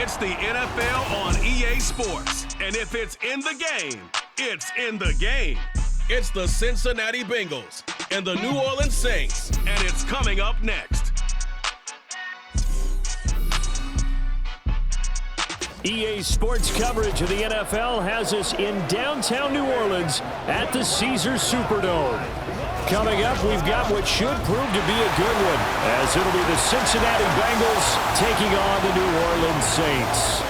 It's the NFL on EA Sports. And if it's in the game, it's in the game. It's the Cincinnati Bengals and the New Orleans Saints. And it's coming up next. EA Sports coverage of the NFL has us in downtown New Orleans at the Caesars Superdome. Coming up, we've got what should prove to be a good one, as it'll be the Cincinnati Bengals taking on the New Orleans Saints.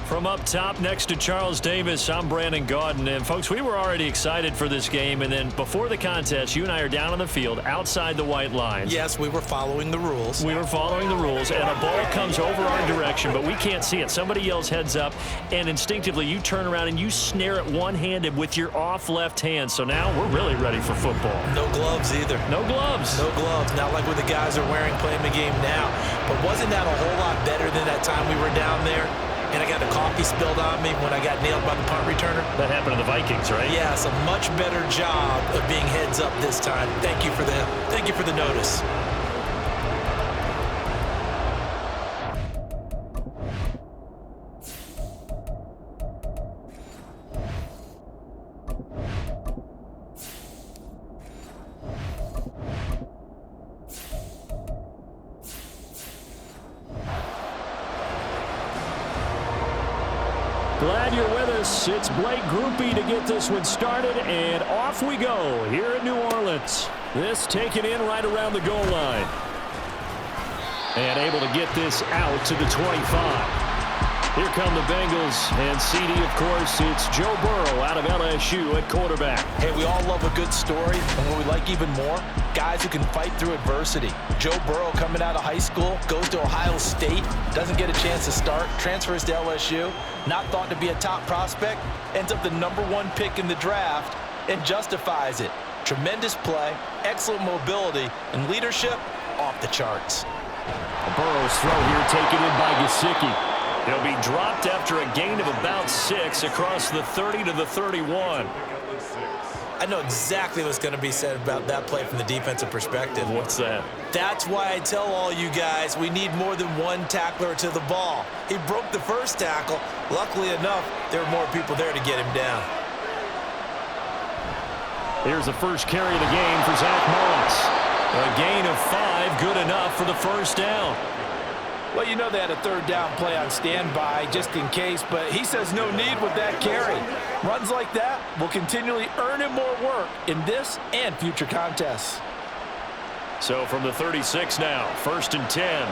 From up top next to Charles Davis, I'm Brandon Gaudin. And folks, we were already excited for this game. And then before the contest, you and I are down on the field outside the white lines. Yes, we were following the rules. We were following the rules, and a ball comes over our direction, but we can't see it. Somebody yells heads up, and instinctively you turn around and you snare it one-handed with your off left hand. So now we're really ready for football. No gloves either. No gloves. No gloves. Not like what the guys are wearing playing the game now. But wasn't that a whole lot better than that time we were down there? And I got a coffee spilled on me when I got nailed by the punt returner. That happened to the Vikings, right? Yes, a much better job of being heads up this time. Thank you for the notice. Glad you're with us. It's Blake Groupie to get this one started, and off we go here in New Orleans. This taken in right around the goal line. And able to get this out to the 25. Here come the Bengals, and CD, of course, it's Joe Burrow out of LSU at quarterback. Hey, we all love a good story, and what we like even more, guys who can fight through adversity. Joe Burrow coming out of high school, goes to Ohio State, doesn't get a chance to start, transfers to LSU, not thought to be a top prospect, ends up the #1 pick in the draft, and justifies it. Tremendous play, excellent mobility, and leadership off the charts. Burrow's throw here taken in by Gesicki. He'll be dropped after a gain of about 6 across the 30 to the 31. I know exactly what's going to be said about that play from the defensive perspective. What's that? That's why I tell all you guys we need more than one tackler to the ball. He broke the first tackle. Luckily enough, there were more people there to get him down. Here's the first carry of the game for Zach Moss. A gain of 5, good enough for the first down. Well, you know they had a third down play on standby just in case, but he says no need with that carry. Runs like that will continually earn him more work in this and future contests. So from the 36 now, 1st and 10.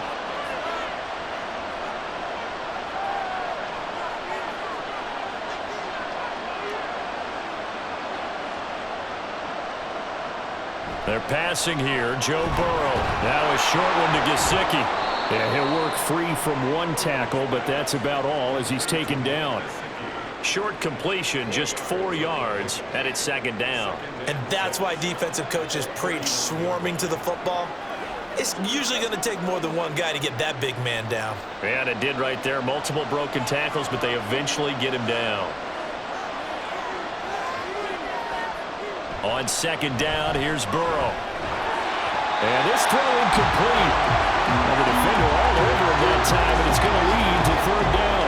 They're passing here. Joe Burrow. Now a short one to Gesicki. Yeah, he'll work free from one tackle, but that's about all as he's taken down. Short completion, just 4 yards, and it's 2nd down. And that's why defensive coaches preach swarming to the football. It's usually going to take more than one guy to get that big man down. And it did right there. Multiple broken tackles, but they eventually get him down. On 2nd down, here's Burrow. And this throw incomplete. And the defender all over him that time, and it's going to lead to 3rd down.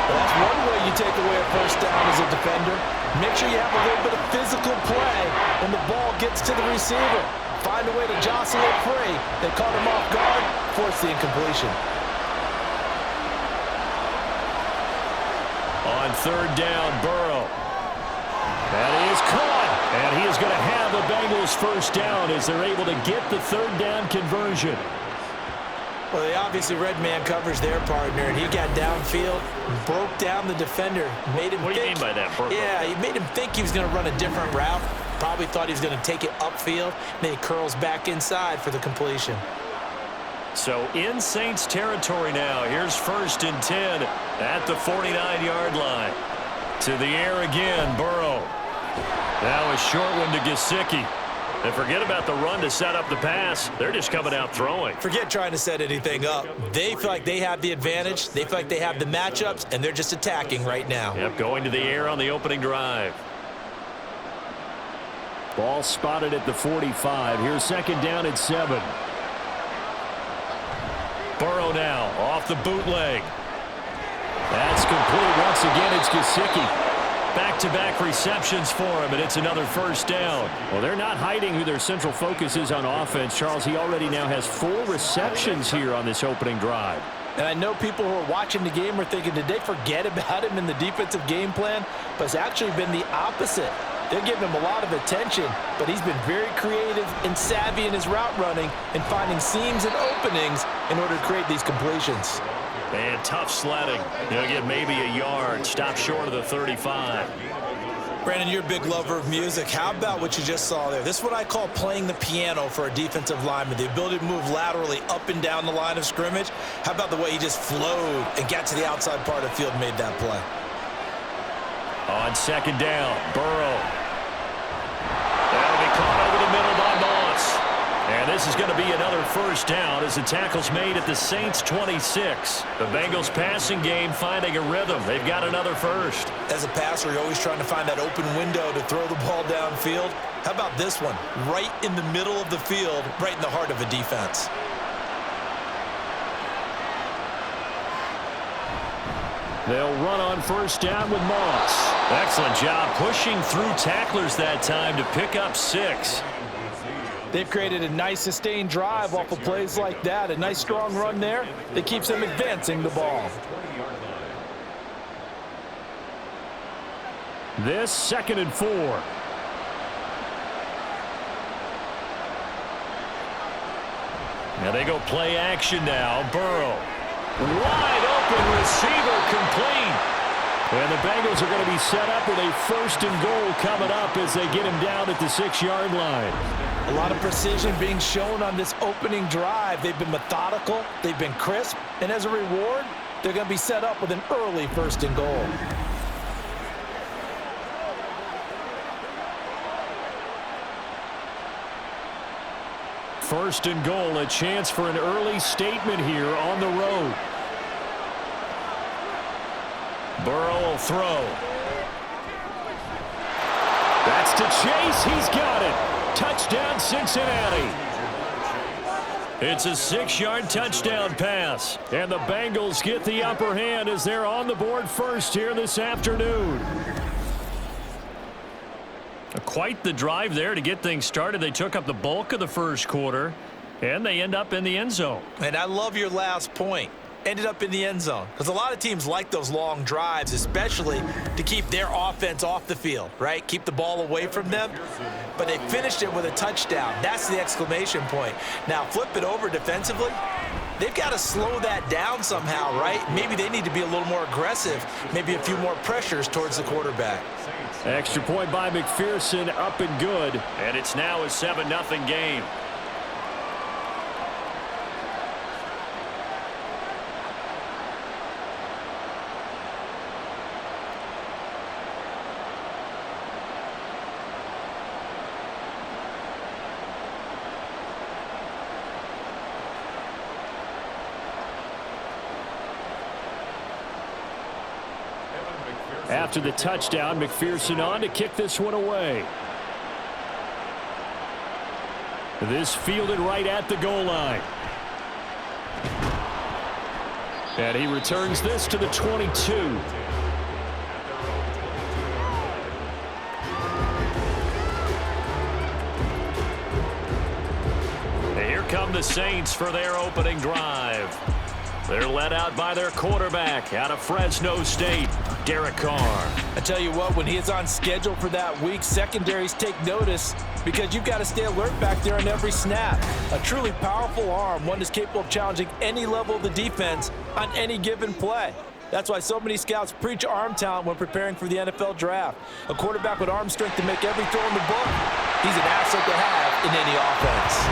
Well, that's one way you take away a first down as a defender. Make sure you have a little bit of physical play when the ball gets to the receiver. Find a way to jostle it free. They caught him off guard, force the incompletion. On 3rd down, Burrow. That is caught. And he is going to have the Bengals first down as they're able to get the 3rd down conversion. Well, they obviously read man coverage their partner, and he got downfield, broke down the defender, made him What do you mean by that, Burrow? Yeah, he made him think he was going to run a different route. Probably thought he was going to take it upfield. Then he curls back inside for the completion. So in Saints territory now. Here's 1st and 10 at the 49-yard line. To the air again, Burrow. Now a short one to Gesicki. And forget about the run to set up the pass. They're just coming out throwing. Forget trying to set anything up. They feel like they have the advantage. They feel like they have the matchups, and they're just attacking right now. Yep, going to the air on the opening drive. Ball spotted at the 45. Here's second down and 7. Burrow now off the bootleg. That's complete. Once again, it's Gesicki. Back-to-back receptions for him, and it's another first down. Well, they're not hiding who their central focus is on offense. Charles, he already now has 4 receptions here on this opening drive. And I know people who are watching the game are thinking, did they forget about him in the defensive game plan? But it's actually been the opposite. They're giving him a lot of attention, but he's been very creative and savvy in his route running and finding seams and openings in order to create these completions. And tough sledding. He'll get maybe a yard. Stop short of the 35. Brandon, you're a big lover of music. How about what you just saw there? This is what I call playing the piano for a defensive lineman, the ability to move laterally up and down the line of scrimmage. How about the way he just flowed and got to the outside part of the field and made that play? On second down, Burrow. That'll be caught over the middle by Moss. And this is going to be another first down as the tackle's made at the Saints' 26. The Bengals passing game finding a rhythm. They've got another first. As a passer, you're always trying to find that open window to throw the ball downfield. How about this one? Right in the middle of the field, right in the heart of a defense. They'll run on first down with Moss. Excellent job pushing through tacklers that time to pick up 6. They've created a nice sustained drive off of plays like that. A nice strong run there that keeps them advancing the ball. This 2nd and 4. Now they go play action now. Burrow. Wide open receiver complete. And the Bengals are going to be set up with a 1st and goal coming up as they get him down at the 6-yard line. A lot of precision being shown on this opening drive. They've been methodical, they've been crisp, and as a reward, they're going to be set up with an early 1st and goal. First and goal, a chance for an early statement here on the road. Burrow will throw. That's to Chase. He's got it. Touchdown, Cincinnati. It's a 6-yard touchdown pass. And the Bengals get the upper hand as they're on the board first here this afternoon. Quite the drive there to get things started. They took up the bulk of the first quarter, and they end up in the end zone. And I love your last point. Ended up in the end zone. Because a lot of teams like those long drives, especially to keep their offense off the field, right? Keep the ball away from them. But they finished it with a touchdown. That's the exclamation point. Now, flip it over defensively. They've got to slow that down somehow, right? Maybe they need to be a little more aggressive. Maybe a few more pressures towards the quarterback. Extra point by McPherson, up and good. And it's now a 7-0 game. After the touchdown, McPherson on to kick this one away. This fielded right at the goal line. And he returns this to the 22. And here come the Saints for their opening drive. They're led out by their quarterback out of Fresno State, Derek Carr. I tell you what, when he is on schedule for that week, secondaries take notice because you've got to stay alert back there on every snap. A truly powerful arm, one that's capable of challenging any level of the defense on any given play. That's why so many scouts preach arm talent when preparing for the NFL draft. A quarterback with arm strength to make every throw in the book, he's an asset to have in any offense.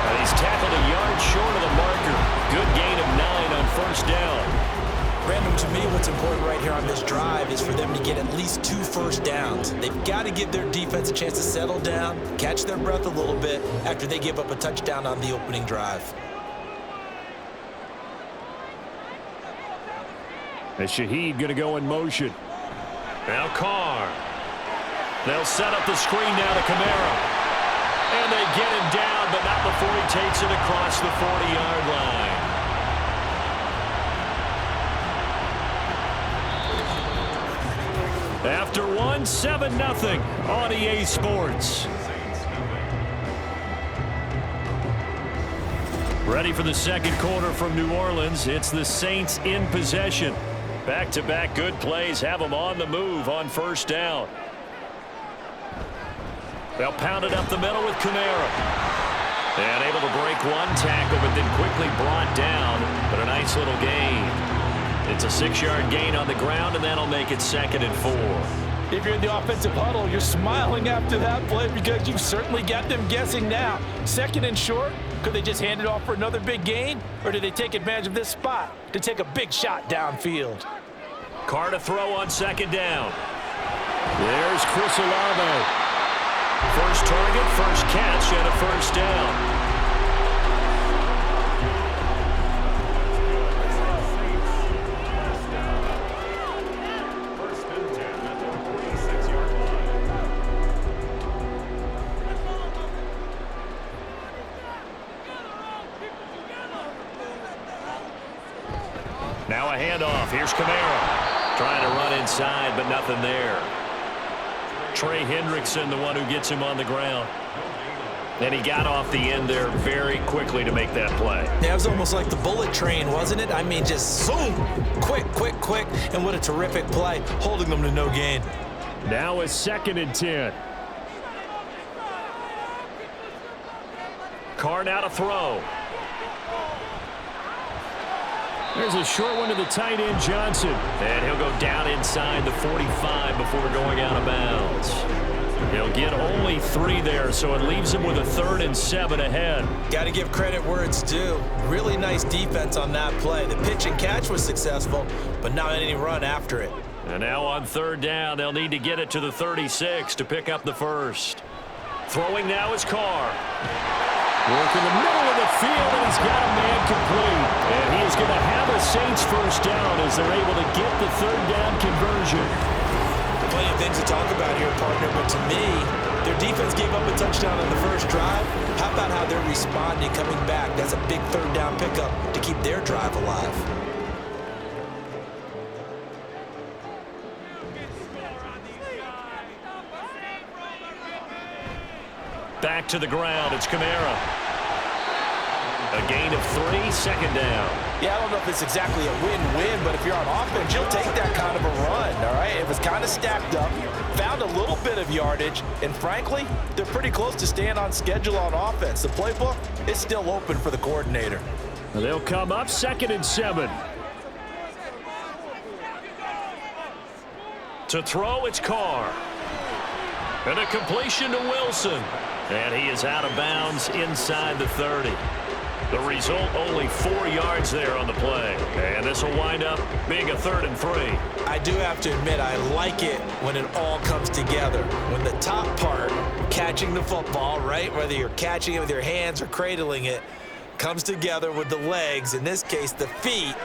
And he's tackled a yard short of the marker. Good gain of 9 on first down. Brandon, to me, what's important right here on this drive is for them to get at least 2 first downs. They've got to give their defense a chance to settle down, catch their breath a little bit after they give up a touchdown on the opening drive. As Shaheed going to go in motion. Now Carr. They'll set up the screen now to Kamara. And they get him down, but not before he takes it across the 40-yard line. After one, 7-0 on EA Sports. Ready for the second quarter from New Orleans. It's the Saints in possession. Back-to-back good plays have them on the move on first down. They'll pound it up the middle with Kamara. And able to break one tackle, but then quickly brought down. But a nice little gain. It's a 6-yard gain on the ground, and that'll make it 2nd and 4. If you're in the offensive huddle, you're smiling after that play because you've certainly got them guessing now. 2nd and short, could they just hand it off for another big gain? Or did they take advantage of this spot to take a big shot downfield? Carr to throw on 2nd down. There's Chris Olave. First target, first catch, and a first down. Now a handoff. Here's Kamara. Trying to run inside, but nothing there. Trey Hendrickson, the one who gets him on the ground. And he got off the end there very quickly to make that play. Yeah, it was almost like the bullet train, wasn't it? I mean, just zoom. Quick, quick, quick. And what a terrific play, holding them to no gain. Now a 2nd and 10. Carr now to throw. There's a short one to the tight end, Johnson. And he'll go down inside the 45 before going out of bounds. He'll get only 3 there, so it leaves him with a 3rd and 7 ahead. Got to give credit where it's due. Really nice defense on that play. The pitch and catch was successful, but not any run after it. And now on 3rd down, they'll need to get it to the 36 to pick up the first. Throwing now is Carr. Work in the middle of the field, and he's got a man complete. And he is going to have a Saints first down as they're able to get the 3rd down conversion. Plenty of things to talk about here, partner, but to me, their defense gave up a touchdown on the first drive. How about how they're responding, coming back? That's a big 3rd down pickup to keep their drive alive. Back to the ground, it's Kamara. A gain of 3, 2nd down. Yeah, I don't know if it's exactly a win-win, but if you're on offense, you'll take that kind of a run, all right? It was kind of stacked up, found a little bit of yardage, and frankly, they're pretty close to staying on schedule on offense. The playbook is still open for the coordinator. They'll come up 2nd and 7. To throw, it's Carr. And a completion to Wilson. And he is out of bounds inside the 30. The result, only 4 yards there on the play. And this will wind up being a 3rd and 3. I do have to admit, I like it when it all comes together. When the top part, catching the football, right, whether you're catching it with your hands or cradling it, comes together with the legs, in this case the feet,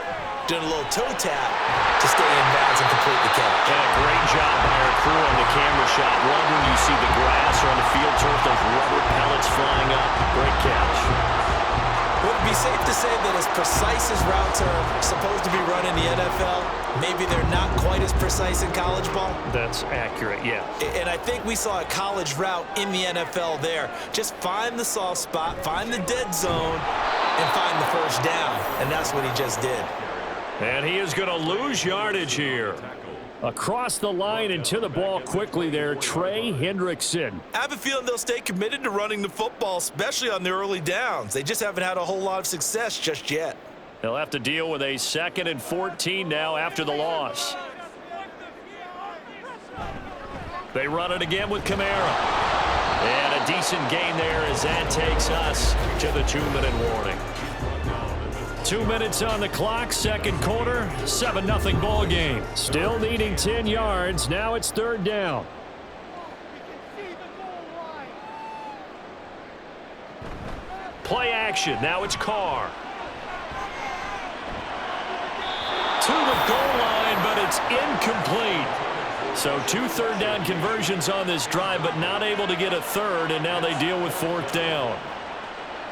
doing a little toe tap to stay in bounds and complete the catch. And a great job by our crew on the camera shot. Love when you see the grass or on the field turf, those rubber pellets flying up. Great catch. Would it be safe to say that as precise as routes are supposed to be run in the NFL, maybe they're not quite as precise in college ball? That's accurate, yeah. And I think we saw a college route in the NFL there. Just find the soft spot, find the dead zone, and find the first down. And that's what he just did. And he is going to lose yardage here. Across the line and to the ball quickly there, Trey Hendrickson. I have a feeling they'll stay committed to running the football, especially on the early downs. They just haven't had a whole lot of success just yet. They'll have to deal with a 2nd and 14 now after the loss. They run it again with Kamara. And a decent gain there as that takes us to the 2-minute warning. 2 minutes on the clock, second quarter, 7-0 ball game. Still needing 10 yards. Now it's 3rd down. Play action. Now it's Carr. To the goal line, but it's incomplete. So 2 third-down conversions on this drive, but not able to get a third, and now they deal with 4th down.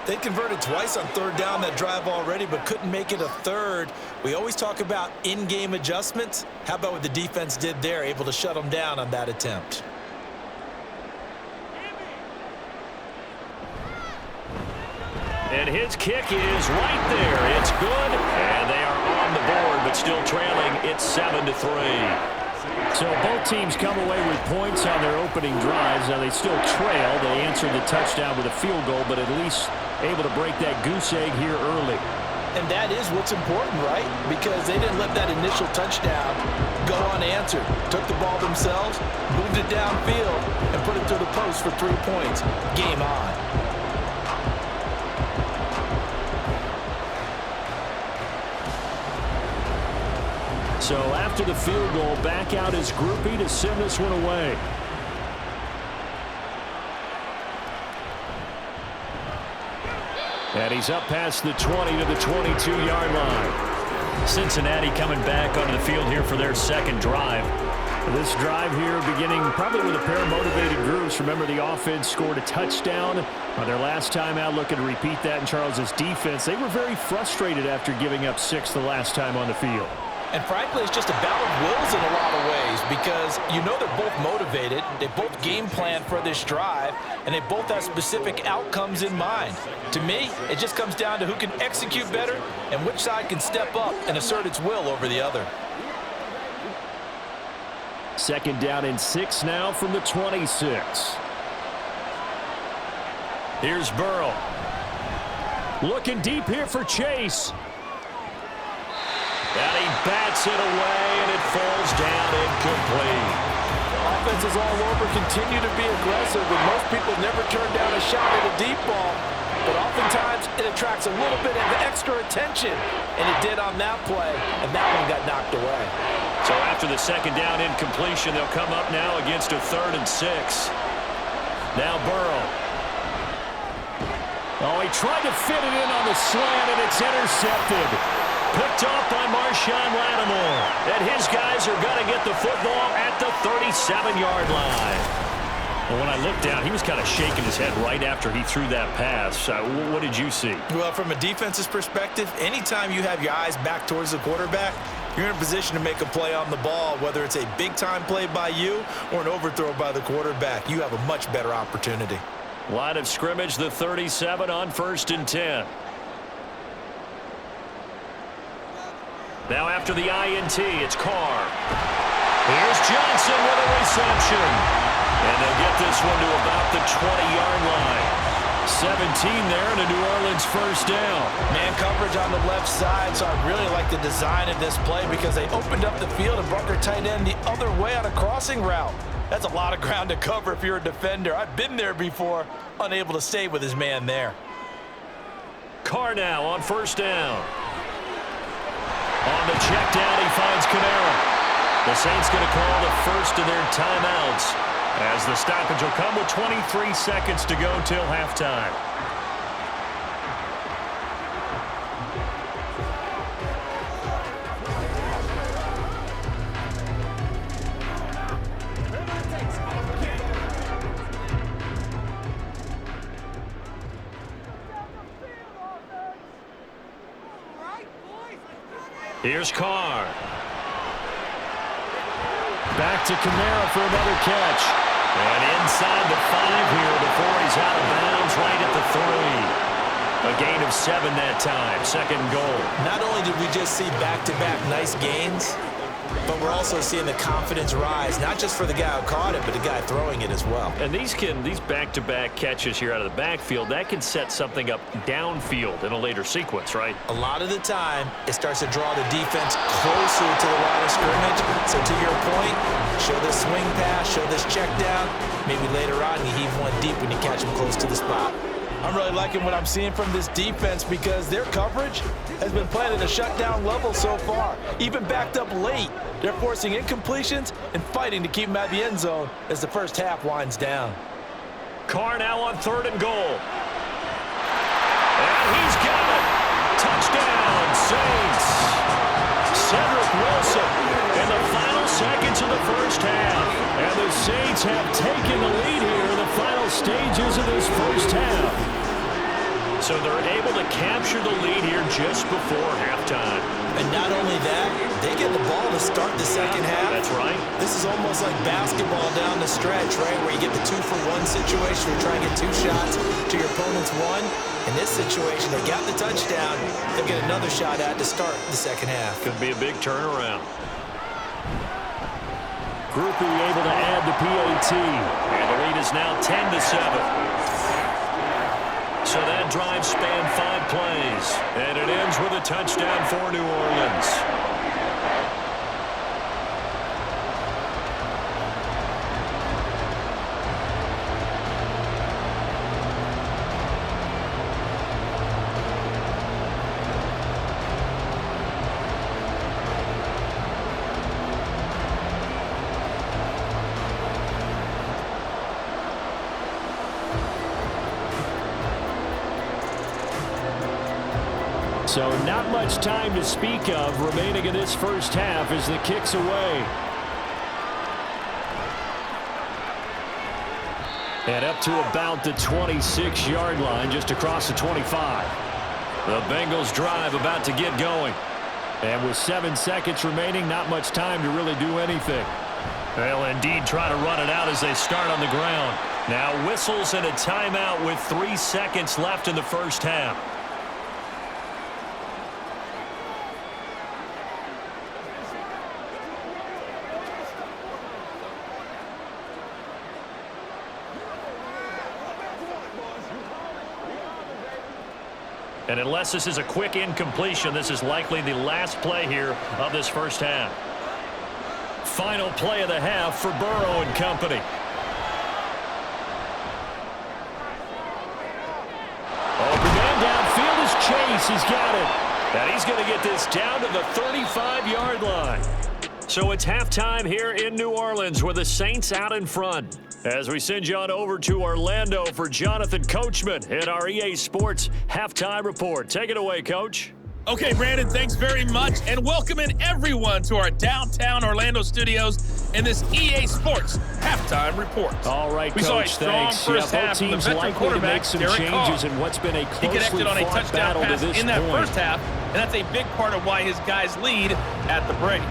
They converted twice on 3rd down that drive already, but couldn't make it a 3rd. We always talk about in-game adjustments. How about what the defense did there, able to shut them down on that attempt? And his kick is right there. It's good, and they are on the board, but still trailing. It's 7-3. So both teams come away with points on their opening drives. Now they still trail. They answered the touchdown with a field goal, but at least able to break that goose egg here early. And that is what's important, right? Because they didn't let that initial touchdown go unanswered. Took the ball themselves, moved it downfield, and put it through the post for 3 points. Game on. So after the field goal, back out is Groupie to send this one away. And he's up past the 20 to the 22-yard line. Cincinnati coming back onto the field here for their second drive. This drive here beginning probably with a pair of motivated groups. Remember, the offense scored a touchdown on their last time out, looking to repeat that in Charles's defense. They were very frustrated after giving up 6 the last time on the field. And frankly, it's just a battle of wills in a lot of ways because you know they're both motivated, they both game plan for this drive, and they both have specific outcomes in mind. To me, it just comes down to who can execute better and which side can step up and assert its will over the other. 2nd down and 6 now from the 26. Here's Burrow. Looking deep here for Chase. And he bats it away, and it falls down incomplete. Offenses all over continue to be aggressive, and most people never turn down a shot at a deep ball. But oftentimes, it attracts a little bit of extra attention, and it did on that play, and that one got knocked away. So after the 2nd down incompletion, they'll come up now against a 3rd and 6. Now Burrow. Oh, he tried to fit it in on the slant, and it's intercepted. Picked off by Marshawn Lattimore. And his guys are going to get the football at the 37-yard line. Well, when I looked down, he was kind of shaking his head right after he threw that pass. What did you see? Well, from a defense's perspective, anytime you have your eyes back towards the quarterback, you're in a position to make a play on the ball, whether it's a big-time play by you or an overthrow by the quarterback. You have a much better opportunity. Line of scrimmage, the 37 on 1st and 10. Now after the INT, it's Carr. Here's Johnson with a reception. And they'll get this one to about the 20-yard line. 17 there and a New Orleans 1st down. Man coverage on the left side, so I really like the design of this play because they opened up the field and brought their tight end the other way on a crossing route. That's a lot of ground to cover if you're a defender. I've been there before, unable to stay with his man there. Carr now on 1st down. On the check down, he finds Kamara. The Saints going to call the first of their timeouts as the stoppage will come with 23 seconds to go till halftime. Here's Carr. Back to Kamara for another catch. And inside the 5 here before he's out of bounds right at the 3. A gain of 7 that time. 2nd goal. Not only did we just see back-to-back nice gains, but we're also seeing the confidence rise, not just for the guy who caught it, but the guy throwing it as well. And these back-to-back catches here out of the backfield, that can set something up downfield in a later sequence, right? A lot of the time, it starts to draw the defense closer to the line of scrimmage. So to your point, show this swing pass, show this check down. Maybe later on, you heave one deep when you catch him close to the spot. I'm really liking what I'm seeing from this defense because their coverage has been playing at a shutdown level so far. Even backed up late, they're forcing incompletions and fighting to keep them at the end zone as the first half winds down. Carr now on 3rd and goal. And he's got it. Touchdown, Saints. Cedric Wilson in the final seconds of the first half. And the Saints have taken the lead here in the final stages of this first half. So they're able to capture the lead here just before halftime. And not only that, they get the ball to start the second half. That's right. This is almost like basketball down the stretch, right, where you get the 2-for-1 situation. You're trying to get 2 shots to your opponent's 1. In this situation, they got the touchdown. They'll get another shot at to start the second half. Could be a big turnaround. Groupie able to add the PAT. And the lead is now 10-7. So that drive spanned 5 plays. And it ends with a touchdown for New Orleans. So not much time to speak of remaining in this first half as the kick's away. And up to about the 26-yard line, just across the 25. The Bengals drive about to get going. And with 7 seconds remaining, not much time to really do anything. They'll indeed try to run it out as they start on the ground. Now whistles and a timeout with 3 seconds left in the first half. And unless this is a quick incompletion, this is likely the last play here of this first half. Final play of the half for Burrow and company. Open man downfield is Chase. He's got it. And he's going to get this down to the 35-yard line. So it's halftime here in New Orleans with the Saints out in front. As we send you on over to Orlando for Jonathan Coachman in our EA Sports Halftime Report. Take it away, Coach. Okay, Brandon, thanks very much, and welcoming everyone to our downtown Orlando studios in this EA Sports Halftime Report. All right, we Coach, saw a strong first half from the veteran quarterback, Derek changes in what's been a closely He connected on a fought touchdown battle pass to this in that point. first half, and that's a big part of why his guys lead at the break.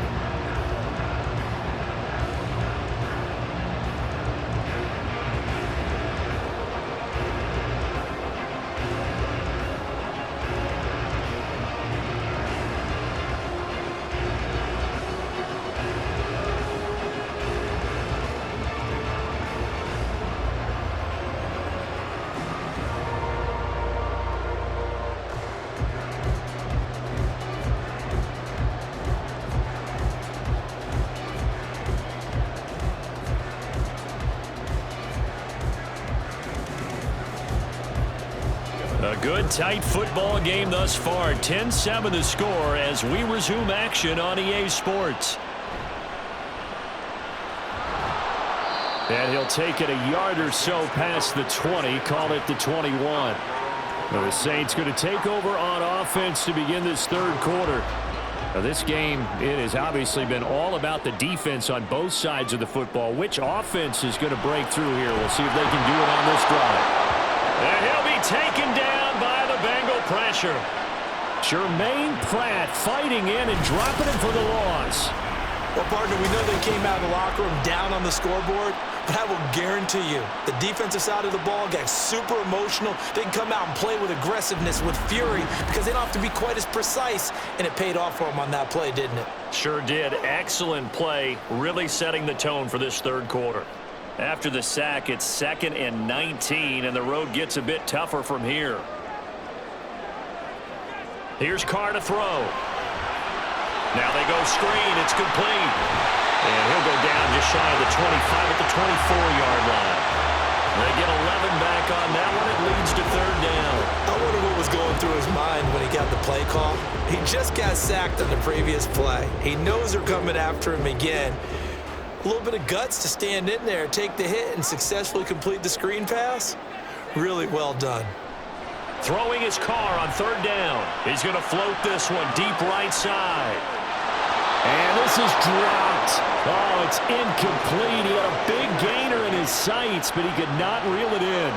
A good, tight football game thus far. 10-7 the score as we resume action on EA Sports. And he'll take it a yard or so past the 20, call it the 21. The Saints going to take over on offense to begin this third quarter. Now this game, it has obviously been all about the defense on both sides of the football. Which offense is going to break through here? We'll see if they can do it on this drive. And he'll be taken down by the Bengal pressure. Jermaine Pratt fighting in and dropping him for the loss. Well, partner, we know they came out of the locker room down on the scoreboard, but I will guarantee you the defensive side of the ball got super emotional. They can come out and play with aggressiveness, with fury, because they don't have to be quite as precise, and it paid off for them on that play, didn't it? Sure did. Excellent play, really setting the tone for this third quarter. After the sack, it's 2nd and 19, and the road gets a bit tougher from here. Here's Carr to throw. Now they go screen. It's complete. And he'll go down just shy of the 25 at the 24-yard line. They get 11 back on that one. It leads to 3rd down. I wonder what was going through his mind when he got the play call. He just got sacked on the previous play. He knows they're coming after him again. A little bit of guts to stand in there, take the hit, and successfully complete the screen pass. Really well done. Throwing his Carr on 3rd down. He's going to float this one deep right side. And this is dropped. Oh, it's incomplete. He had a big gainer in his sights, but he could not reel it in.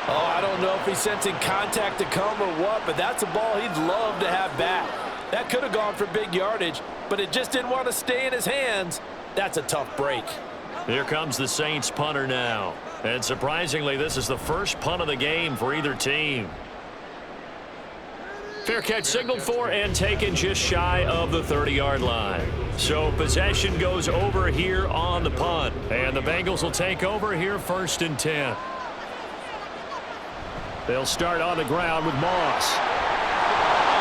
Oh, I don't know if he's sensing contact to come or what, but that's a ball he'd love to have back. That could have gone for big yardage, but it just didn't want to stay in his hands. That's a tough break. Here comes the Saints punter now. And surprisingly, this is the first punt of the game for either team. Fair catch signaled for and taken just shy of the 30-yard line. So possession goes over here on the punt. And the Bengals will take over here 1st and 10. They'll start on the ground with Moss.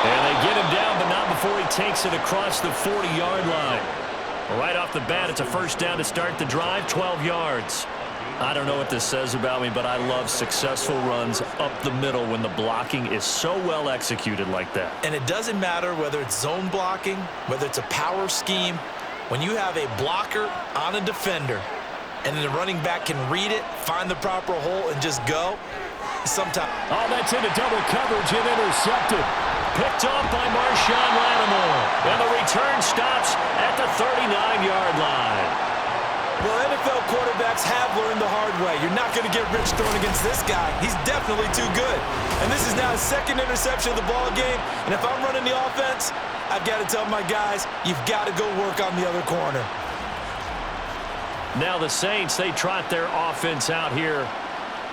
And they get him down, but not before he takes it across the 40-yard line. Right off the bat, it's a first down to start the drive, 12 yards. I don't know what this says about me, but I love successful runs up the middle when the blocking is so well executed like that. And it doesn't matter whether it's zone blocking, whether it's a power scheme. When you have a blocker on a defender and then the running back can read it, find the proper hole, and just go, sometimes. Oh, that's into double coverage and intercepted. Picked off by Marshawn Lattimore. And the return stops at the 39-yard line. Well, NFL quarterbacks have learned the hard way. You're not going to get rich throwing against this guy. He's definitely too good. And this is now his second interception of the ball game. And if I'm running the offense, I've got to tell my guys, you've got to go work on the other corner. Now the Saints, they trot their offense out here.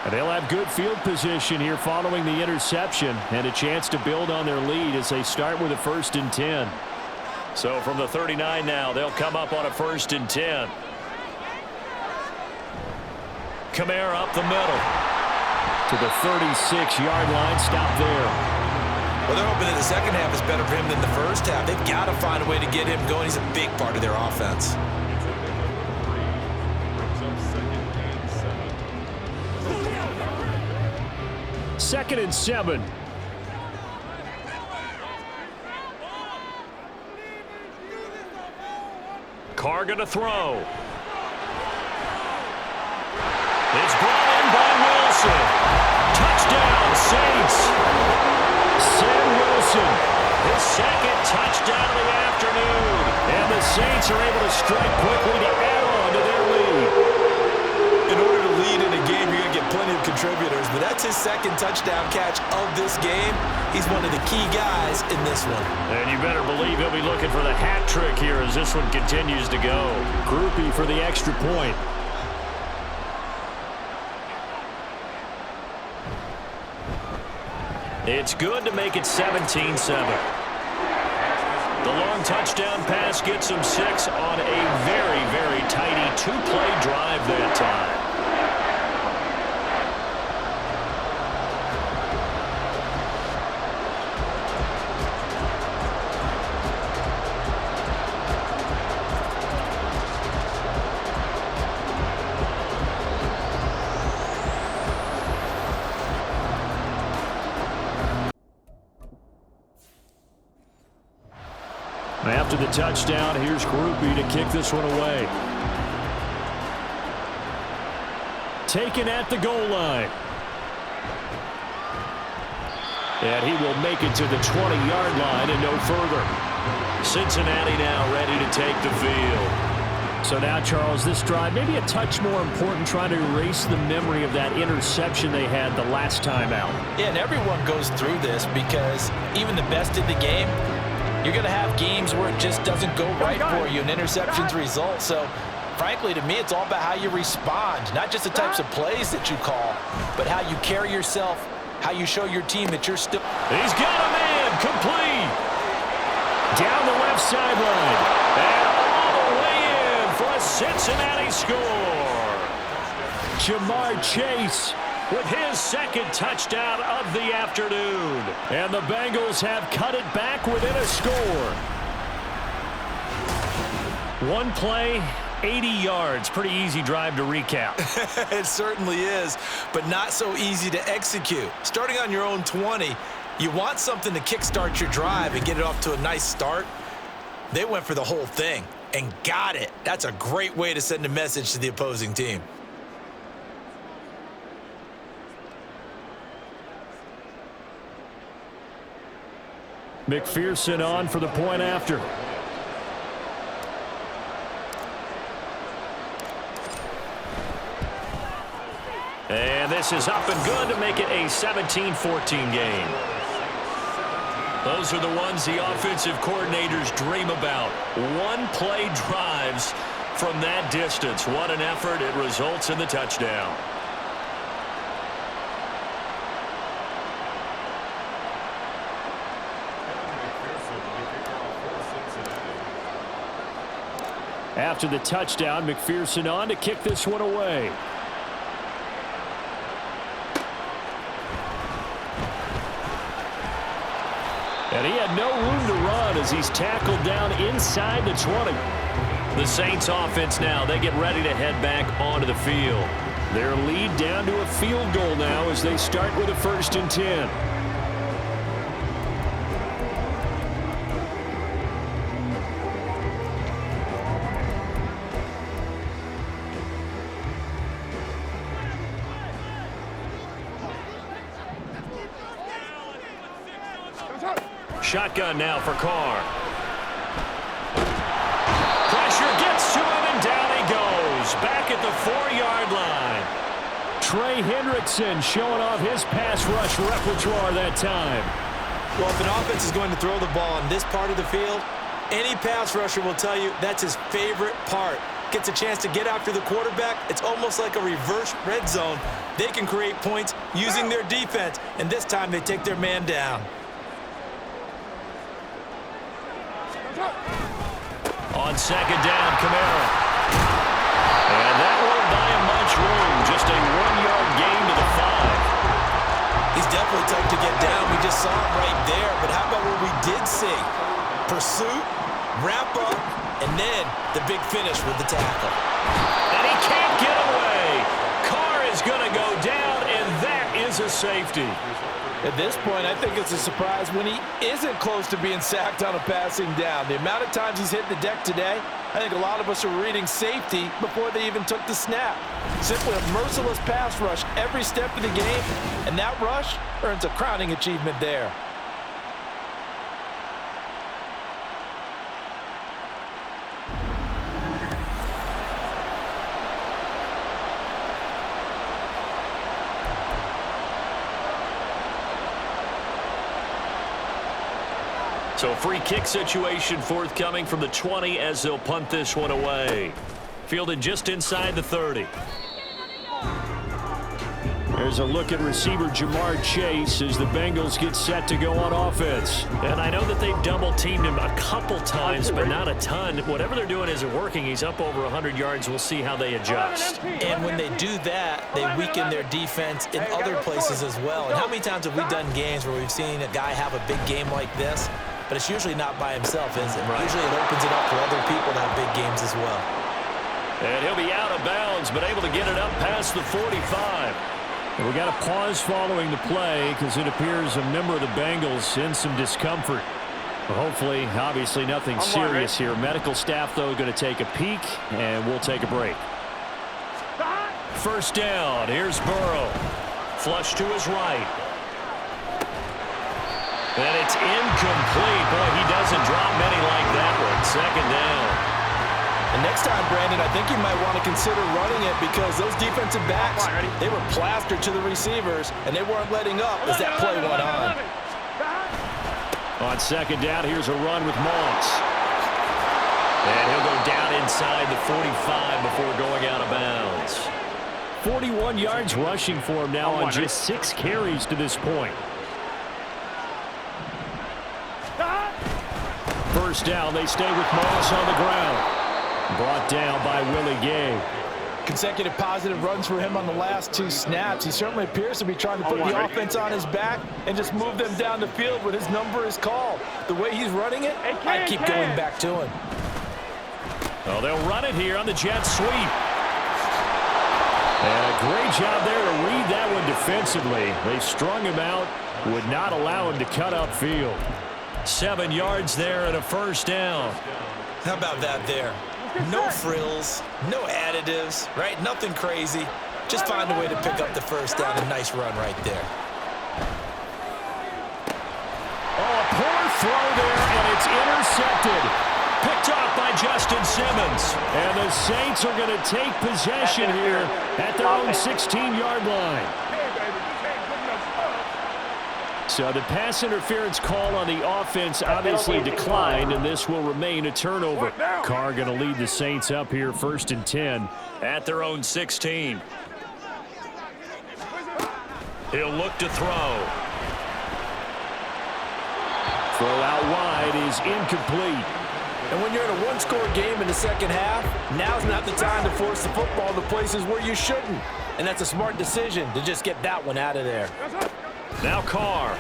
And they'll have good field position here following the interception and a chance to build on their lead as they start with a 1st and 10. So from the 39 now, they'll come up on a 1st and 10. Kamara up the middle to the 36-yard line. Stop there. Well, they're hoping that the second half is better for him than the first half. They've got to find a way to get him going. He's a big part of their offense. Second and 7. Carr gonna throw. It's brought in by Wilson. Touchdown, Saints. Sam Wilson, his second touchdown of the afternoon. And the Saints are able to strike quickly to add on to their lead. In order to lead in a game, you're going to get plenty of contributors, but that's his second touchdown catch of this game. He's one of the key guys in this one. And you better believe he'll be looking for the hat trick here as this one continues to go. Groupie for the extra point. It's good to make it 17-7. The long touchdown pass gets him 6 on a very, very tidy 2-play drive that time. After the touchdown, here's Groupie to kick this one away. Taken at the goal line. And he will make it to the 20-yard line and no further. Cincinnati now ready to take the field. So now, Charles, this drive maybe a touch more important, trying to erase the memory of that interception they had the last time out. Yeah, and everyone goes through this because even the best in the game, you're going to have games where it just doesn't go right for you, and interceptions result. So, frankly, to me, it's all about how you respond, not just the types of plays that you call, but how you carry yourself, how you show your team that you're still. He's got a man, complete. Down the left sideline, and all the way in for a Cincinnati score. Jamar Chase with his second touchdown of the afternoon. And the Bengals have cut it back within a score. One play, 80 yards. Pretty easy drive to recap. It certainly is, but not so easy to execute. Starting on your own 20, you want something to kickstart your drive and get it off to a nice start. They went for the whole thing and got it. That's a great way to send a message to the opposing team. McPherson on for the point after. And this is up and good to make it a 17-14 game. Those are the ones the offensive coordinators dream about. One-play drives from that distance. What an effort. It results in the touchdown. After the touchdown, McPherson on to kick this one away. And he had no room to run as he's tackled down inside the 20. The Saints offense now, they get ready to head back onto the field. Their lead down to a field goal now as they start with a 1st and 10. Shotgun now for Carr. Pressure gets to him, and down he goes. Back at the 4-yard line. Trey Hendrickson showing off his pass rush repertoire that time. Well, if an offense is going to throw the ball on this part of the field, any pass rusher will tell you that's his favorite part. Gets a chance to get after the quarterback. It's almost like a reverse red zone. They can create points using their defense, and this time they take their man down. On 2nd down, Kamara. And that won't buy him much room. Just a 1-yard gain to the 5. He's definitely tough to get down. We just saw him right there. But how about what we did see? Pursuit, wrap up, and then the big finish with the tackle. And he can't get away. Carr is going to go down, and that is a safety. At this point, I think it's a surprise when he isn't close to being sacked on a passing down. The amount of times he's hit the deck today, I think a lot of us are reading safety before they even took the snap. Simply a merciless pass rush every step of the game, and that rush earns a crowning achievement there. So free kick situation forthcoming from the 20 as they'll punt this one away. Fielded just inside the 30. There's a look at receiver Jamar Chase as the Bengals get set to go on offense. And I know that they've double-teamed him a couple times, but not a ton. Whatever they're doing isn't working. He's up over 100 yards. We'll see how they adjust. And when they do that, they weaken their defense in other places as well. And how many times have we done games where we've seen a guy have a big game like this? But it's usually not by himself, is it? Right. Usually it opens it up for other people to have big games as well. And he'll be out of bounds, but able to get it up past the 45. And we got a pause following the play because it appears a member of the Bengals in some discomfort. Well, hopefully, obviously nothing serious here. Medical staff, though, going to take a peek, and we'll take a break. 1st down. Here's Burrow. Flush to his right. And it's incomplete. Boy, he doesn't drop many like that one. 2nd down. And next time, Brandon, I think you might want to consider running it because those defensive backs, they were plastered to the receivers, and they weren't letting up as that play went on. On 2nd down, here's a run with Moss. And he'll go down inside the 45 before going out of bounds. 41 yards rushing for him now on just 6 carries to this point. 1st down, they stay with Moss on the ground. Brought down by Willie Gay. Consecutive positive runs for him on the last 2 snaps. He certainly appears to be trying to put the offense on his back and just move them down the field when his number is called. The way he's running it, I keep going back to him. Oh, they'll run it here on the jet sweep. And a great job there to read that one defensively. They strung him out, would not allow him to cut upfield. 7 yards there and a 1st down. How about that there? No frills, no additives, right? Nothing crazy. Just find a way to pick up the 1st down. A nice run right there. Oh, a poor throw there, and it's intercepted. Picked off caught by Justin Simmons. And the Saints are going to take possession here at their own 16-yard line. So the pass interference call on the offense obviously declined, and this will remain a turnover. Carr going to lead the Saints up here 1st and 10 at their own 16. He'll look to throw. Throw out wide is incomplete. And when you're in a one-score game in the second half, now's not the time to force the football to places where you shouldn't. And that's a smart decision to just get that one out of there. Now Carr.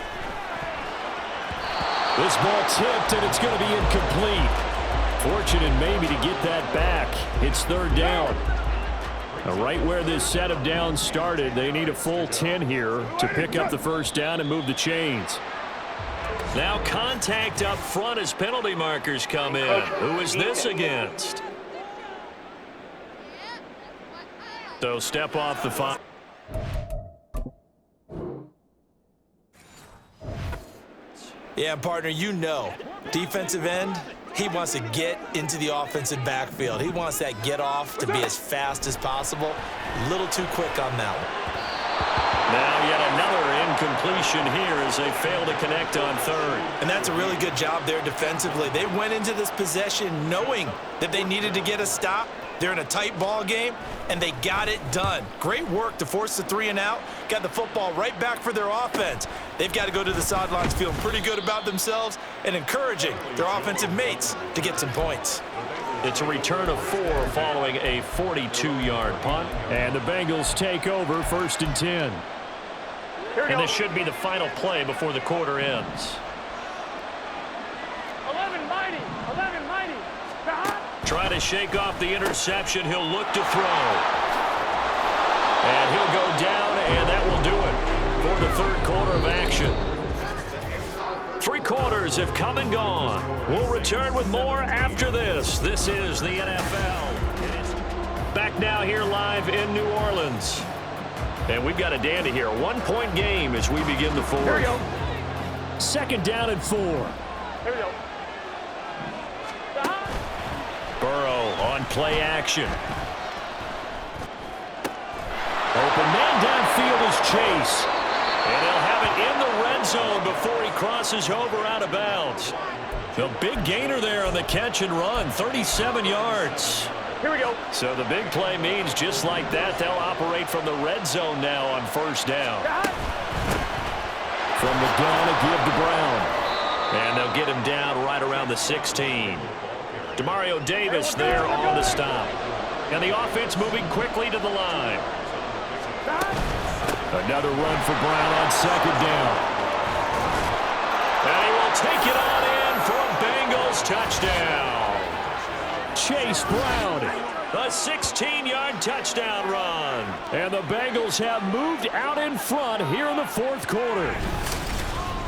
This ball tipped, and it's going to be incomplete. Fortunate maybe to get that back. It's 3rd down. Now, right where this set of downs started, they need a full 10 here to pick up the 1st down and move the chains. Now contact up front as penalty markers come in. Who is this against? So step off the 5. Yeah, partner, you know, defensive end, he wants to get into the offensive backfield. He wants that get off to be as fast as possible. A little too quick on that one. Now yet another incompletion here as they fail to connect on 3rd. And that's a really good job there defensively. They went into this possession knowing that they needed to get a stop. They're in a tight ball game, and they got it done. Great work to force the 3 and out. Got the football right back for their offense. They've got to go to the sidelines feeling pretty good about themselves and encouraging their offensive mates to get some points. It's a return of 4 following a 42-yard punt. And the Bengals take over 1st and 10. And this should be the final play before the quarter ends. 11 mighty. Try to shake off the interception. He'll look to throw. And he'll go down, and that will do it for the 3rd quarter of action. 3 quarters have come and gone. We'll return with more after this. This is the NFL. Back now here live in New Orleans. And we've got a dandy here. 1-point game as we begin the 4th. Here we go. 2nd down and 4. Here we go. Burrow on play action. Open man downfield is Chase. And they'll have it in the red zone before he crosses over out of bounds. The big gainer there on the catch and run, 37 yards. Here we go. So the big play means just like that, they'll operate from the red zone now on 1st down. From the gun, a give to Brown. And they'll get him down right around the 16. Demario Davis there on the stop. And the offense moving quickly to the line. Another run for Brown on 2nd down. And he will take it on in for a Bengals touchdown. Chase Brown, a 16-yard touchdown run. And the Bengals have moved out in front here in the 4th quarter.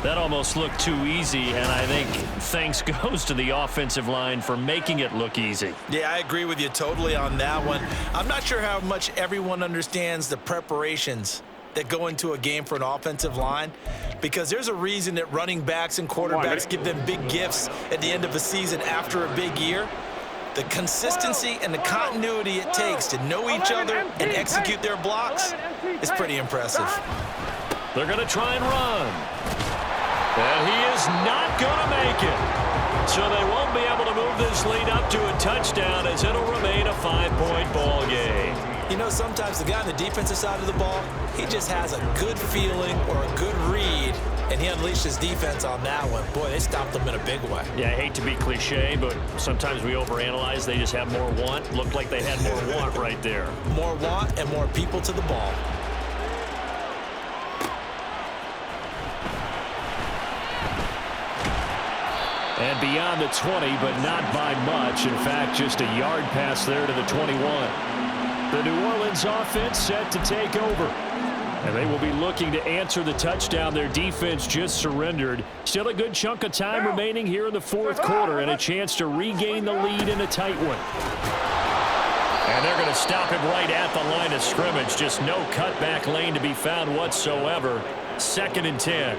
That almost looked too easy, and I think thanks goes to the offensive line for making it look easy. Yeah, I agree with you totally on that one. I'm not sure how much everyone understands the preparations that go into a game for an offensive line, because there's a reason that running backs and quarterbacks give them big gifts at the end of a season after a big year. The consistency and the continuity it takes to know each other and execute their blocks is pretty impressive. They're going to try and run. And he is not going to make it. So they won't be able to move this lead up to a touchdown as it'll remain a 5-point ball game. You know, sometimes the guy on the defensive side of the ball, he just has a good feeling or a good read, and he unleashed his defense on that one. Boy, they stopped him in a big way. Yeah, I hate to be cliche, but sometimes we overanalyze. They just have more want. Looked like they had more want right there. More want and more people to the ball. And beyond the 20, but not by much. In fact, just a yard pass there to the 21. The New Orleans offense set to take over. And they will be looking to answer the touchdown their defense just surrendered. Still a good chunk of time remaining here in the 4th quarter and a chance to regain the lead in a tight one. And they're going to stop him right at the line of scrimmage. Just no cutback lane to be found whatsoever. 2nd and 10.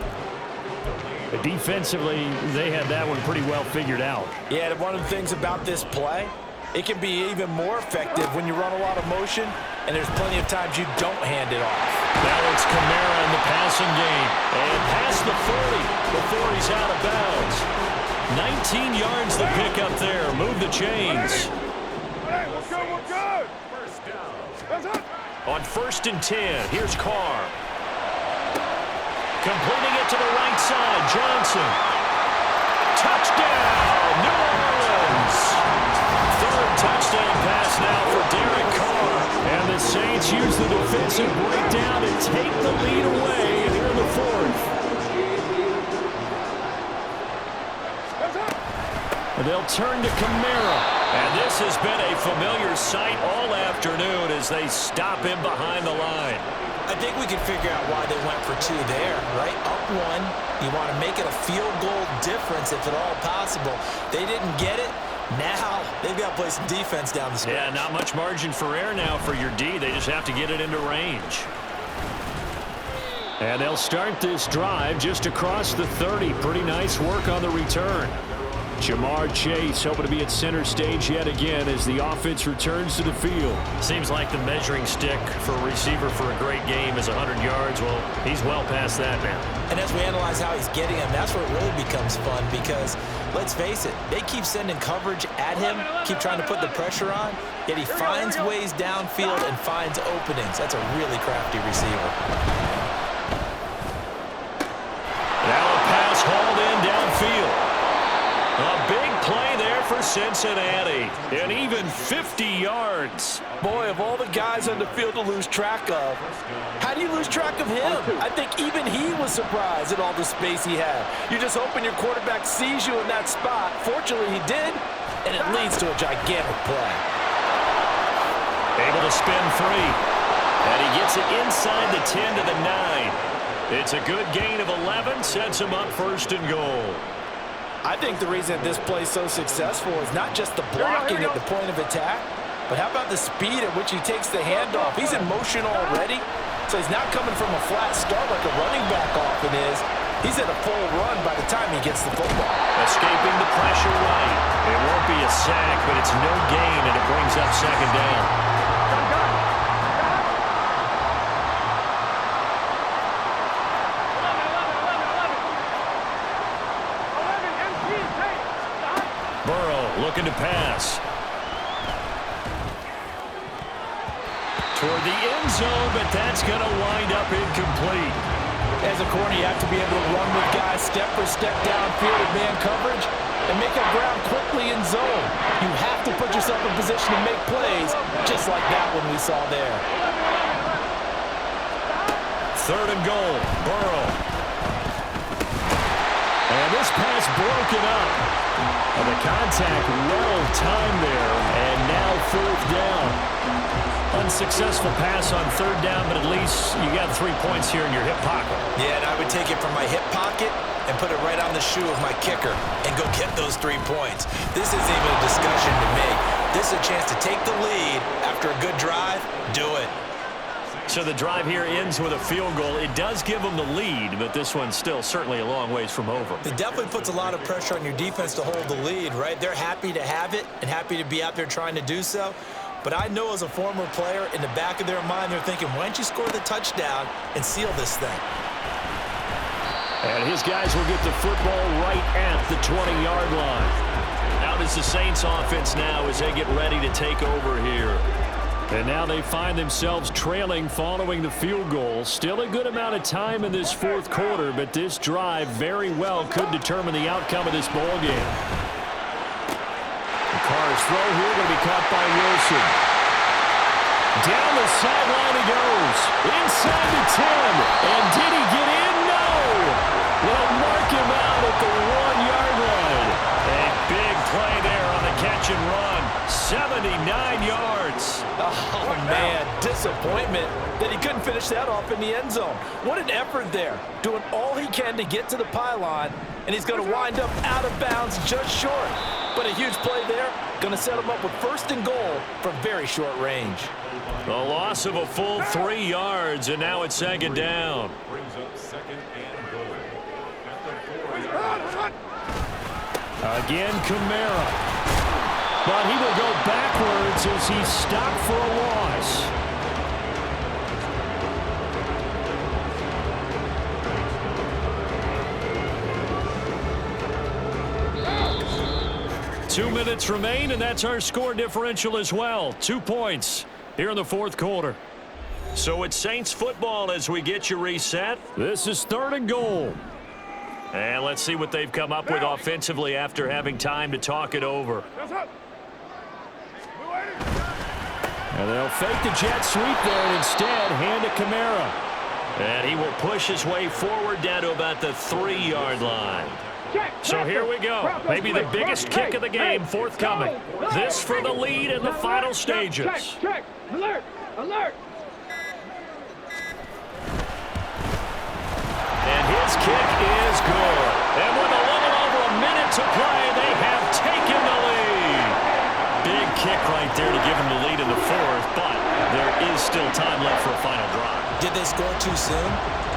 Defensively, they had that one pretty well figured out. Yeah, and one of the things about this play, it can be even more effective when you run a lot of motion, and there's plenty of times you don't hand it off. Now it's Kamara in the passing game. And past the 40 before he's out of bounds. 19 yards to pick up there. Move the chains. We're good. On 1st and 10, here's Carr. Completing it to the right side, Johnson. Touchdown, New Orleans. 3rd touchdown pass now for Derek Carr. And the Saints use the defensive breakdown and take the lead away here in the 4th. They'll turn to Kamara. And this has been a familiar sight all afternoon as they stop him behind the line. I think we can figure out why they went for 2 there, right? Up 1, you want to make it a field goal difference if at all possible. They didn't get it. Now they've got to play some defense down the stretch. Yeah, not much margin for error now for your D. They just have to get it into range. And they'll start this drive just across the 30. Pretty nice work on the return. Jamar Chase hoping to be at center stage yet again as the offense returns to the field. Seems like the measuring stick for a receiver for a great game is 100 yards. Well, he's well past that now. And as we analyze how he's getting them, that's where it really becomes fun because, let's face it, they keep sending coverage at him, keep trying to put the pressure on, yet he finds ways downfield and finds openings. That's a really crafty receiver. Now a pass hauled in downfield. A big play there for Cincinnati. And even 50 yards. Boy, of all the guys on the field to lose track of, how do you lose track of him? I think even he was surprised at all the space he had. You're just hoping your quarterback sees you in that spot. Fortunately, he did, and it leads to a gigantic play. Able to spin free. And he gets it inside the 10 to the 9. It's a good gain of 11, sets him up 1st and goal. I think the reason this play is so successful is not just the blocking at the point of attack, but how about the speed at which he takes the handoff? He's in motion already, so he's not coming from a flat start like a running back often is. He's at a full run by the time he gets the football. Escaping the pressure right. It won't be a sack, but it's no gain, and it brings up 2nd down. Looking to pass. Toward the end zone, but that's going to wind up incomplete. As a corner, you have to be able to run with guys step for step downfield in man coverage and make up ground quickly in zone. You have to put yourself in position to make plays, just like that one we saw there. 3rd and goal, Burrow. And this pass broken up. And the contact well timed there, and now 4th down. Unsuccessful pass on 3rd down, but at least you got 3 points here in your hip pocket. Yeah, and I would take it from my hip pocket and put it right on the shoe of my kicker and go get those 3 points. This isn't even a discussion to me. This is a chance to take the lead after a good drive. Do it. So the drive here ends with a field goal. It does give them the lead, but this one's still certainly a long ways from over. It definitely puts a lot of pressure on your defense to hold the lead, right? They're happy to have it and happy to be out there trying to do so. But I know as a former player, in the back of their mind, they're thinking, why don't you score the touchdown and seal this thing? And his guys will get the football right at the 20-yard line. Out is the Saints offense now as they get ready to take over here. And now they find themselves trailing following the field goal. Still a good amount of time in this 4th quarter, but this drive very well could determine the outcome of this ball game. The Carr's throw here going to be caught by Wilson. Down the sideline he goes. Inside the 10. And did he get in? No. They'll mark him out at the 1-yard line. A big play there on the catch and run. 79 yards. Oh, man, disappointment that he couldn't finish that off in the end zone. What an effort there, doing all he can to get to the pylon, and he's going to wind up out of bounds just short. But a huge play there, going to set him up with 1st and goal from very short range. A loss of a full 3 yards, and now it's 2nd down. Again, Kamara. But he will go backwards as he's stopped for a loss. Two minutes remain, and that's our score differential as well. 2 points here in the fourth quarter. So it's Saints football as we get you reset. This is 3rd and goal. And let's see what they've come up with offensively after having time to talk it over. And they'll fake the jet sweep there and instead hand to Kamara. And he will push his way forward down to about the 3-yard line. So here we go. Maybe the biggest kick of the game forthcoming. This for the lead in the final stages. Alert! Alert! And his kick is good. And with a little over a minute to play, they have taken the lead. Big kick right there to give them the lead in the fourth, but there is still time left for a final drive. Did they score too soon?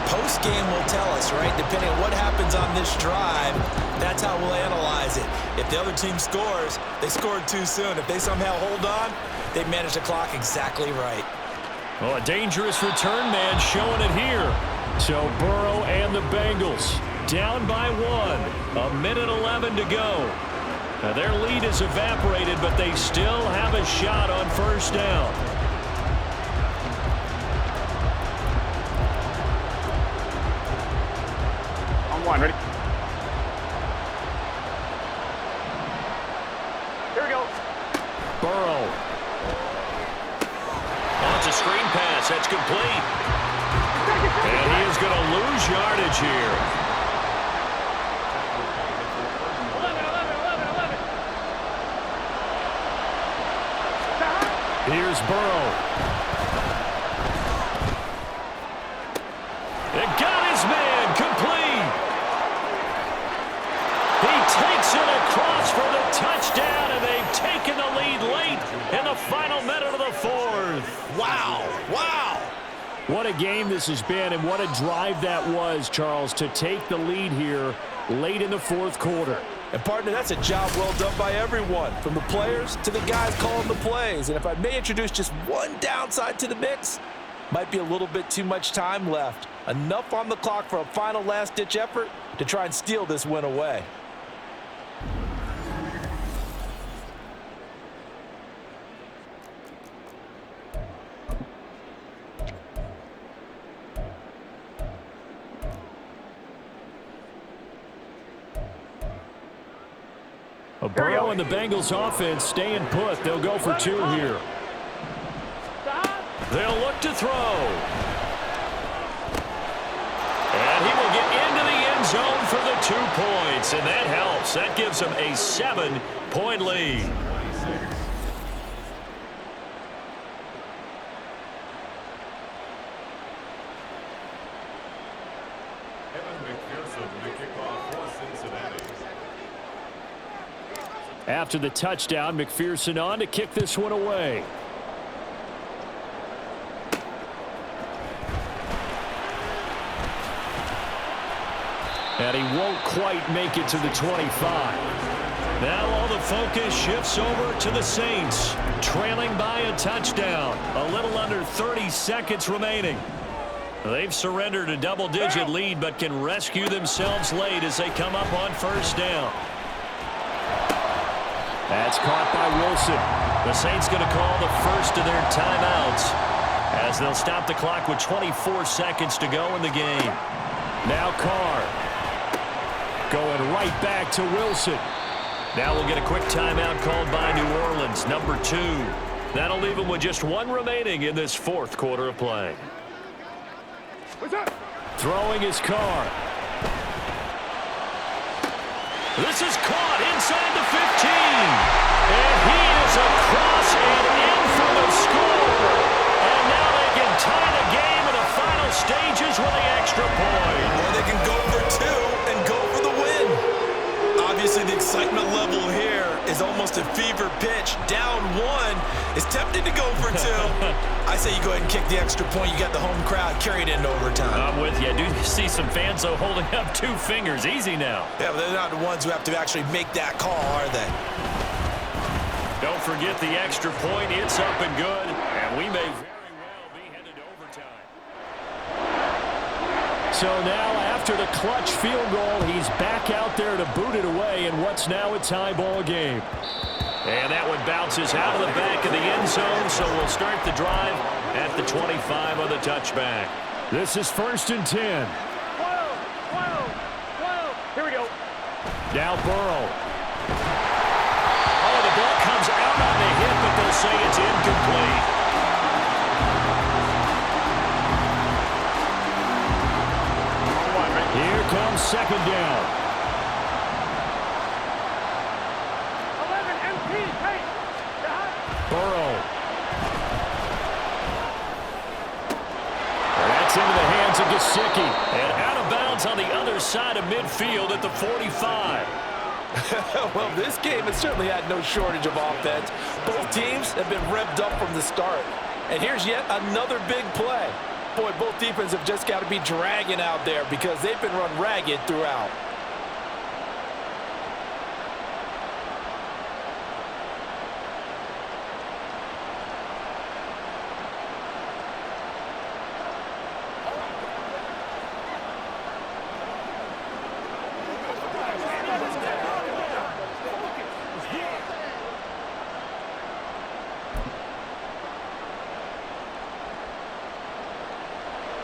Post-game will tell us, right? Depending on what happens on this drive, that's how we'll analyze it. If the other team scores, they scored too soon. If they somehow hold on, they manage the clock exactly right. Well, a dangerous return man showing it here. So Burrow and the Bengals down by 1. A minute 11 to go. Now their lead is evaporated, but they still have a shot on first down. On one, ready? Here we go. Burrow. Oh, it's a screen pass. That's complete. And he is going to lose yardage here. 11. Here's Burrow. It got his man complete. He takes it across for the touchdown, and they've taken the lead late in the final minute of the fourth. Wow. Wow. What a game this has been, and what a drive that was, Charles, to take the lead here late in the fourth quarter. And, partner, that's a job well done by everyone, from the players to the guys calling the plays. And if I may introduce just one downside to the mix, might be a little bit too much time left. Enough on the clock for a final last-ditch effort to try and steal this win away. Burrow and the Bengals offense staying put. They'll go for 2 here. They'll look to throw. And he will get into the end zone for the 2 points. And that helps. That gives them a 7-point lead. After the touchdown, McPherson on to kick this one away. And he won't quite make it to the 25. Now all the focus shifts over to the Saints, trailing by a touchdown. A little under 30 seconds remaining. They've surrendered a double-digit lead, but can rescue themselves late as they come up on first down. That's caught by Wilson. The Saints going to call the first of their timeouts as they'll stop the clock with 24 seconds to go in the game. Now Carr going right back to Wilson. Now we'll get a quick timeout called by New Orleans, number 2. That'll leave them with just 1 remaining in this fourth quarter of play. Throwing his Carr. This is caught inside the 15. And he is across and in for the score. And now they can tie the game in the final stages with the extra point. Or they can go for 2 and go for the win. Obviously, the excitement level here is almost a fever pitch. Down 1 is tempted to go for 2. I say you go ahead and kick the extra point. You got the home crowd. Carry it into overtime. I'm with you. I do see some fans, though, holding up 2 fingers. Easy now. Yeah, but they're not the ones who have to actually make that call, are they? Don't forget the extra point. It's up and good. And we may very well be headed to overtime. So now, after the clutch field goal, he's back out there to boot it away in what's now a tie ball game. And that one bounces out of the back of the end zone, so we'll start the drive at the 25 on the touchback. This is 1st and 10. Here we go. Now Burrow. Oh, the ball comes out on the hit, but they'll say it's incomplete. Here comes 2nd down. 11 MP. Hey. Burrow. That's into the hands of Gesicki. And out of bounds on the other side of midfield at the 45. Well, this game has certainly had no shortage of offense. Both teams have been revved up from the start. And here's yet another big play. Boy, both defenses have just got to be dragging out there because they've been run ragged throughout.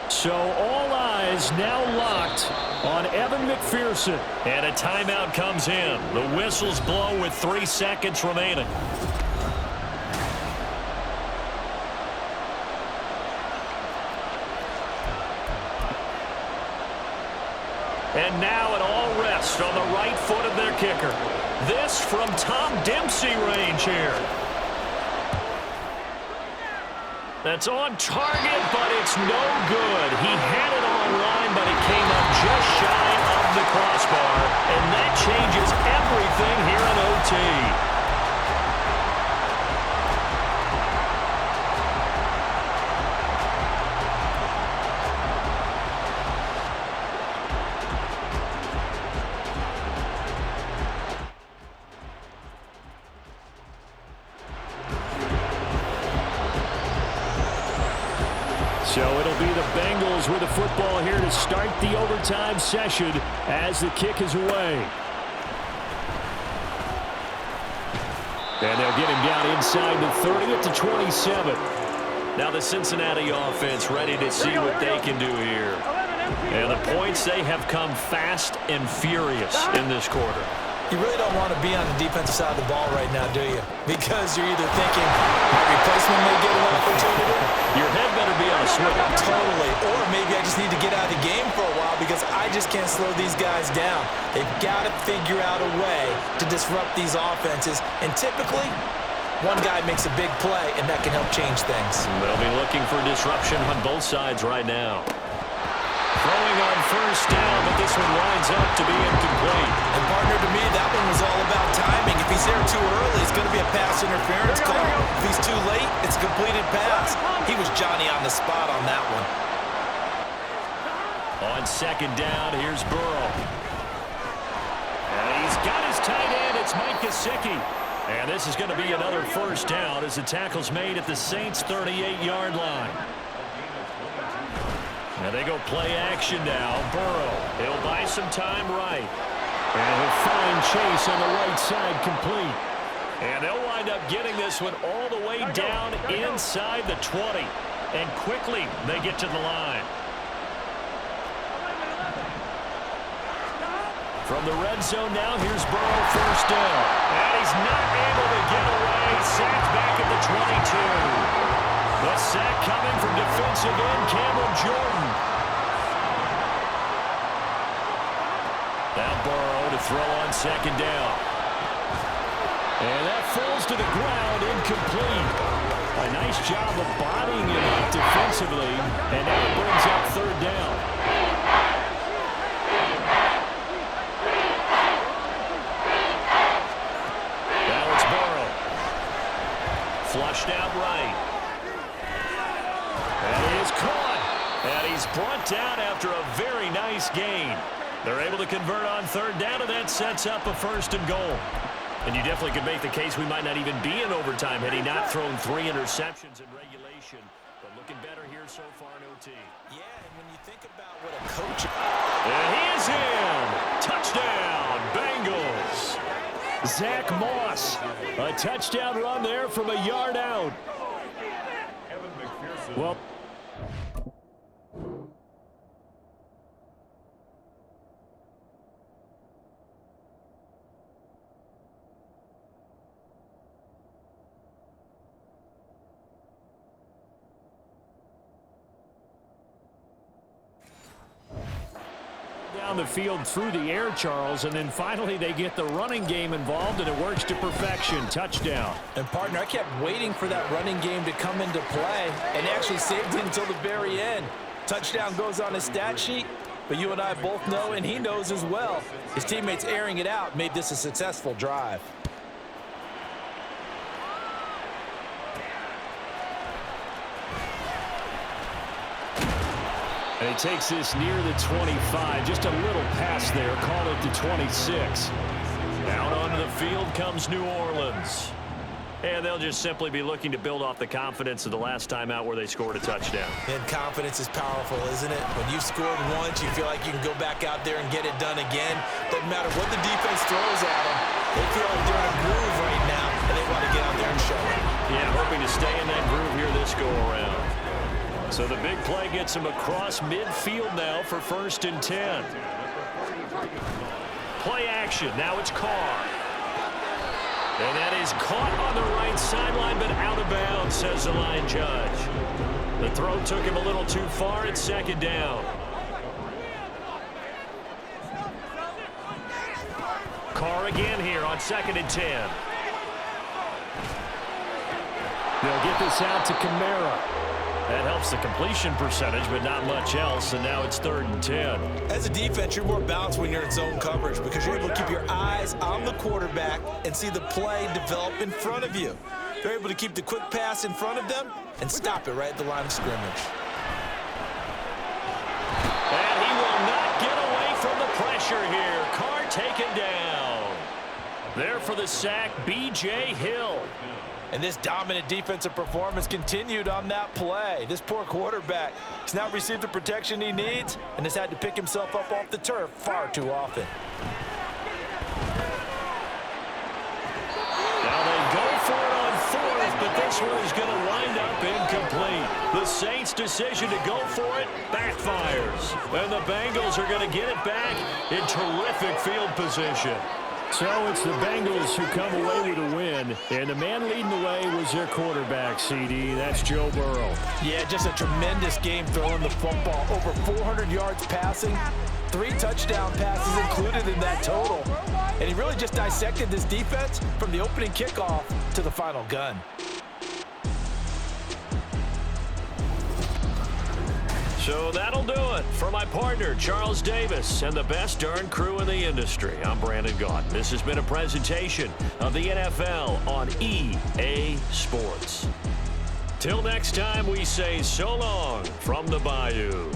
So all eyes now locked on Evan McPherson. And a timeout comes in. The whistles blow with 3 seconds remaining. And now it all rests on the right foot of their kicker. This from Tom Dempsey range here. That's on target, but it's no good. He had it on line, but it came up just shy of the crossbar. And that changes everything here in OT. So it'll be the Bengals with the football here to start the overtime session as the kick is away. And they'll get him down inside the 30 at the 27. Now the Cincinnati offense ready to see what they can do here. And the points, they have come fast and furious in this quarter. You really don't want to be on the defensive side of the ball right now, do you? Because you're either thinking my replacement may get an opportunity. Your head better be on a swivel. Totally. Or maybe I just need to get out of the game for a while because I just can't slow these guys down. They've got to figure out a way to disrupt these offenses. And typically, one guy makes a big play, and that can help change things. They'll be looking for disruption on both sides right now. Throwing on 1st down, but this one winds up to be incomplete. And partner, to me, that one was all about timing. If he's there too early, it's going to be a pass interference call. If he's too late, it's a completed pass. He was Johnny on the spot on that one. On 2nd down, here's Burrow. And he's got his tight end. It's Mike Gesicki. And this is going to be another 1st down as the tackle's made at the Saints' 38-yard line. And they go play action now. Burrow, he'll buy some time right. And he'll find Chase on the right side complete. And they'll wind up getting this one all the way down inside the 20. And quickly they get to the line. From the red zone now, here's Burrow 1st down. And he's not able to get away. Sacked back at the 22. The sack coming from defensive end Cameron Jordan. Now Burrow to throw on 2nd down. And that falls to the ground, incomplete. A nice job of bodying him up defensively. And now it brings up 3rd down. Now it's Burrow. Flushed out right. he's brought down after a very nice gain. They're able to convert on third down, and that sets up a 1st and goal. And you definitely could make the case we might not even be in overtime had he not thrown 3 interceptions in regulation. But looking better here so far in OT. Yeah, and when you think about what a coach... And he is in! Touchdown, Bengals! Zach Moss, a touchdown run there from a yard out. Well... down the field through the air, Charles, and then finally they get the running game involved, and it works to perfection. Touchdown. And, partner, I kept waiting for that running game to come into play and actually saved it until the very end. Touchdown goes on his stat sheet, but you and I both know, and he knows as well, his teammates airing it out made this a successful drive. And he takes this near the 25. Just a little pass there. Call it to 26. Out onto the field comes New Orleans. And they'll just simply be looking to build off the confidence of the last time out where they scored a touchdown. And confidence is powerful, isn't it? When you've scored once, you feel like you can go back out there and get it done again. Doesn't matter what the defense throws at them. They feel like they're in a groove right now, and they want to get out there and show it. Yeah, hoping to stay in that groove here this go-around. So the big play gets him across midfield now for 1st and 10. Play action. Now it's Carr. And that is caught on the right sideline, but out of bounds, says the line judge. The throw took him a little too far. It's 2nd down. Carr again here on 2nd and 10. They'll get this out to Kamara. That helps the completion percentage, but not much else, and now it's 3rd and 10. As a defense, you're more balanced when you're in zone coverage because you're able to keep your eyes on the quarterback and see the play develop in front of you. They're able to keep the quick pass in front of them and stop it right at the line of scrimmage. And he will not get away from the pressure here. Carr taken down. There for the sack, B.J. Hill. And this dominant defensive performance continued on that play. This poor quarterback has not received the protection he needs and has had to pick himself up off the turf far too often. Now they go for it on 4th, but this one is going to wind up incomplete. The Saints' decision to go for it backfires. And the Bengals are going to get it back in terrific field position. So it's the Bengals who come away with a win, and the man leading the way was their quarterback, CD. That's Joe Burrow. Yeah, just a tremendous game throwing the football. Over 400 yards passing, 3 touchdown passes included in that total. And he really just dissected this defense from the opening kickoff to the final gun. So that'll do it for my partner, Charles Davis, and the best darn crew in the industry. I'm Brandon Gaunt. This has been a presentation of the NFL on EA Sports. Till next time, we say so long from the Bayou.